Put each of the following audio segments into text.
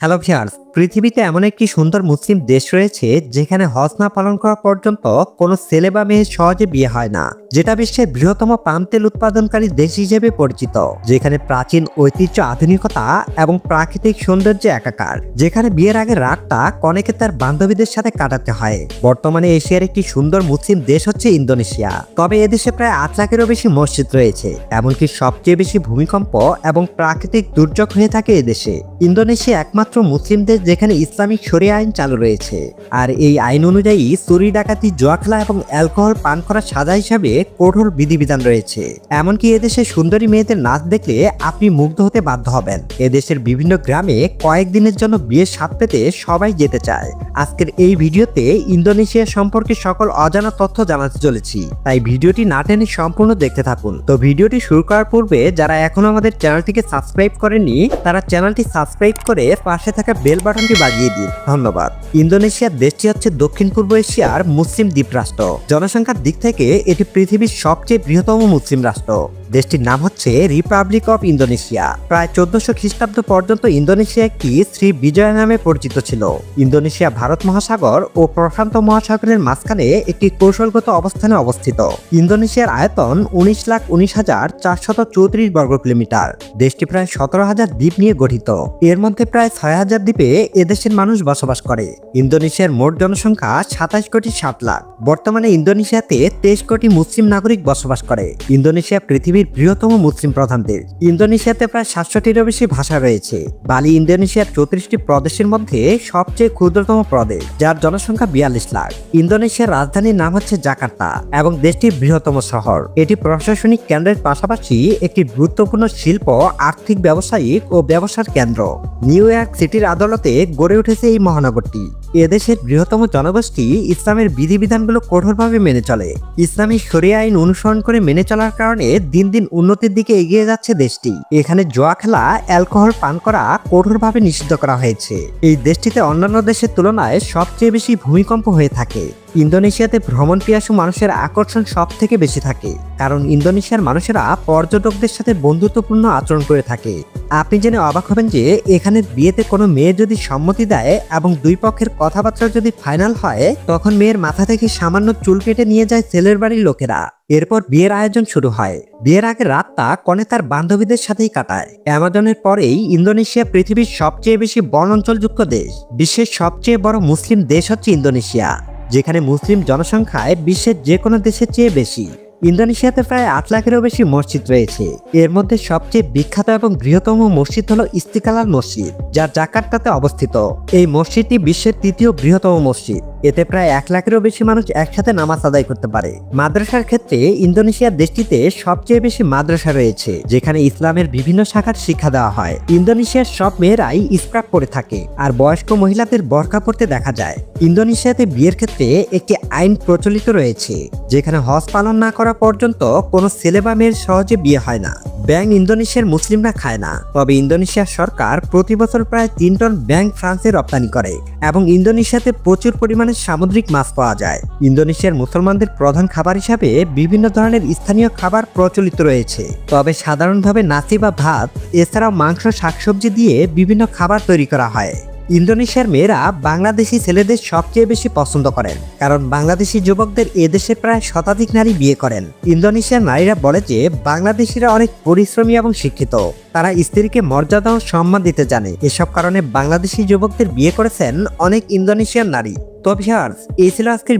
Hello viewers, পৃথিবীতে এমন একটি সুন্দর মুসলিম দেশ রয়েছে যেখানে হজ না পালন করা পর্যন্ত কোনো ছেলে বা মেয়ের সহজে বিয়ে হয় না, যেটা বিশ্বের বৃহত্তম পাম তেল উৎপাদনকারী দেশ হিসেবে পরিচিত, যেখানে প্রাচীন ঐতিহ্য, আধুনিকতা এবং প্রাকৃতিক সৌন্দর্য একাকার, যেখানে বিয়ের আগের রাতটা কনেকে তার বান্ধবীদের সাথে কাটাতে হয়। বর্তমানে এশিয়ার একটি সুন্দর মুসলিম দেশ হচ্ছে ইন্দোনেশিয়া। তবে এদেশে প্রায় 8 লাখেরও বেশি মসজিদ রয়েছে, এমনকি সবচেয়ে বেশি ভূমিকম্প এবং প্রাকৃতিক দুর্যোগ হয়ে থাকে এদেশে। ইন্দোনেশিয়া একমাত্র মুসলিম দেশ যেখানে ইসলামিক শরিয়া আইন চালু রয়েছে, আর এই আইন অনুযায়ী চুরি, ডাকাতি, জুয়া খেলা এবং অ্যালকোহল পান করা সাজা হিসাবে কঠোর বিধিবিধান রয়েছে। এমনকি এদেশে সুন্দরী মেয়েদের নাচ দেখলে আপনি মুগ্ধ হতে বাধ্য হবেন। এদেশের বিভিন্ন গ্রামে কয়েকদিনের জন্য বিয়ের স্বাদ পেতে সবাই যেতে চায়। আজকের এই ভিডিওতে ইন্দোনেশিয়া সম্পর্কে সকল অজানা তথ্য জানাতে চলেছি, তাই ভিডিওটি না টেনে সম্পূর্ণ দেখতে থাকুন। তো ভিডিওটি শুরু করার পূর্বে যারা এখনো আমাদের চ্যানেলটিকে সাবস্ক্রাইব করেননি, তারা চ্যানেলটি সাবস্ক্রাইব করে পাশে থাকা বেল বাটনটি বাজিয়ে দিন। ধন্যবাদ। ইন্দোনেশিয়া দেশটি হচ্ছে দক্ষিণ পূর্ব এশিয়ার মুসলিম দ্বীপরাষ্ট্র। জনসংখ্যার দিক থেকে এটি পৃথিবীর সবচেয়ে বৃহত্তম মুসলিম রাষ্ট্র। দেশটির নাম হচ্ছে রিপাবলিক অফ ইন্দোনেশিয়া। প্রায় 1400 খ্রিস্টাব্দ পর্যন্ত ইন্দোনেশিয়া একটি শ্রী বিজয়া নামে পরিচিত ছিল। ইন্দোনেশিয়া ভারত মহাসাগর ও প্রশান্ত মহাসাগরের মাঝখানে একটি কৌশলগত অবস্থানে অবস্থিত। ইন্দোনেশিয়ার আয়তন 19,19,434 বর্গ কিলোমিটার। দেশটি প্রায় 17,000 দ্বীপ নিয়ে গঠিত। এর মধ্যে প্রায় 6,000 দ্বীপে এদেশের মানুষ বসবাস করে। ইন্দোনেশিয়ার মোট জনসংখ্যা 27,60,00,000। বর্তমানে ইন্দোনেশিয়াতে 23 কোটি মুসলিম নাগরিক বসবাস করে। ইন্দোনেশিয়া পৃথিবীর বৃহত্তম মুসলিম প্রধান দেশ। ইন্দোনেশিয়াতে প্রায় 700টিরও বেশি ভাষা রয়েছে। বালি ইন্দোনেশিয়ার 34টি প্রদেশের মধ্যে সবচেয়ে ক্ষুদ্রতম প্রদেশ, যার জনসংখ্যা 42 লাখ। ইন্দোনেশিয়ার রাজধানীর নাম হচ্ছে জাকার্তা এবং দেশটির বৃহত্তম শহর। এটি প্রশাসনিক কেন্দ্রের পাশাপাশি একটি গুরুত্বপূর্ণ শিল্প, আর্থিক, ব্যবসায়িক ও ব্যবসার কেন্দ্র। নিউ ইয়র্ক সিটির আদালতে গড়ে উঠেছে এই মহানগরটি। এদেশের বৃহত্তম জনগোষ্ঠী ইসলামের বিধিবিধানগুলো কঠোরভাবে মেনে চলে। ইসলামিক শরিয়া আইন অনুসরণ করে মেনে চলার কারণে দিন দিন উন্নতির দিকে এগিয়ে যাচ্ছে দেশটি। এখানে জুয়া খেলা, অ্যালকোহল পান করা কঠোরভাবে নিষিদ্ধ করা হয়েছে। এই দেশটিতে অন্যান্য দেশের তুলনায় সবচেয়ে বেশি ভূমিকম্প হয়ে থাকে। ইন্দোনেশিয়াতে ভ্রমণ পিয়াসু মানুষের আকর্ষণ সব থেকে বেশি থাকে, কারণ ইন্দোনেশিয়ার মানুষেরা পর্যটকদের সাথে বন্ধুত্বপূর্ণ আচরণ করে থাকে। আপনি জেনে অবাক হবেন যে এখানে বিয়েতে কোনো মেয়ে যদি সম্মতি দেয় এবং দুই পক্ষের কথাবার্তা যদি ফাইনাল হয়, তখন মেয়ের মাথা থেকে সামান্য চুল কেটে নিয়ে যায় ছেলের বাড়ির লোকেরা। এরপর বিয়ের আয়োজন শুরু হয়। বিয়ের আগের রাতটা কনে তার বান্ধবীদের সাথেই কাটায়। অ্যামাজনের পরেই ইন্দোনেশিয়া পৃথিবীর সবচেয়ে বেশি বন অঞ্চলযুক্ত দেশ। বিশ্বের সবচেয়ে বড় মুসলিম দেশ হচ্ছে ইন্দোনেশিয়া, যেখানে মুসলিম জনসংখ্যায় বিশ্বের যে কোনো দেশের চেয়ে বেশি। ইন্দোনেশিয়াতে প্রায় 8 লাখেরও বেশি মসজিদ রয়েছে। এর মধ্যে সবচেয়ে বিখ্যাত এবং বৃহত্তম মসজিদ হলো ইস্তিক্লাল মসজিদ, যা জাকার্তাতে অবস্থিত। এই মসজিদটি বিশ্বের 3য় বৃহত্তম মসজিদ। এতে প্রায় 1 লাখেরও বেশি মানুষ একসাথে নামাজ আদায় করতে পারে। মাদ্রাসার ক্ষেত্রে ইন্দোনেশিয়ার দেশটিতে সবচেয়ে বেশি মাদ্রাসা রয়েছে, যেখানে ইসলামের বিভিন্ন শাখার শিক্ষা দেওয়া হয়। ইন্দোনেশিয়ার সব মেয়েরাই স্কার্ফ পরে থাকে, আর বয়স্ক মহিলাদের বোরকা পরতে দেখা যায়। ইন্দোনেশিয়াতে বিয়ের ক্ষেত্রে একটি আইন প্রচলিত রয়েছে, যেখানে হজ পালন না করা পর্যন্ত কোনো ছেলে বা মেয়ের সহজে বিয়ে হয় না। ব্যাঙ ইন্দোনেশিয়ার মুসলিমরা খায় না, তবে ইন্দোনেশিয়ার সরকার প্রতি বছর প্রায় 3 টন ব্যাঙ ফ্রান্সে রপ্তানি করে এবং ইন্দোনেশিয়াতে প্রচুর পরিমাণে সামুদ্রিক মাছ পাওয়া যায়। ইন্দোনেশিয়ার মুসলমানদের প্রধান খাবার হিসাবে বিভিন্ন ধরনের স্থানীয় খাবার প্রচলিত রয়েছে, তবে সাধারণভাবে নাসি বা ভাত এছাড়াও মাংস, শাকসবজি দিয়ে বিভিন্ন খাবার তৈরি করা হয়। ইন্দোনেশিয়ার মেয়েরা বাংলাদেশি ছেলেদের সবচেয়ে বেশি পছন্দ করেন, কারণ বাংলাদেশি যুবকদের এদেশে প্রায় শতাধিক নারী বিয়ে করেন। ইন্দোনেশিয়ার নারীরা বলে যে বাংলাদেশিরা অনেক পরিশ্রমী এবং শিক্ষিত। তারা স্ত্রীকে মর্যাদা ও সম্মান দিতে জানে। এসব কারণে বাংলাদেশি যুবকদের বিয়ে করেছেন অনেক ইন্দোনেশিয়ান নারী। তো ভিউয়ার্স, এই ছিল আজকের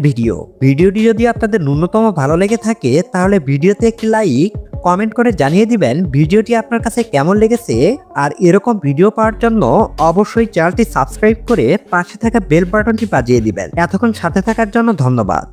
ভিডিওটি যদি আপনাদের ন্যূনতম ভালো লেগে থাকে, তাহলে ভিডিওতে একটি লাইক, কমেন্ট করে জানিয়ে দিবেন ভিডিওটি আপনার কাছে কেমন লেগেছে। আর এরকম ভিডিও পাওয়ার জন্য অবশ্যই চ্যানেলটি সাবস্ক্রাইব করে পাশে থাকা বেল বাটনটি বাজিয়ে দিবেন। এতক্ষণ সাথে থাকার জন্য ধন্যবাদ।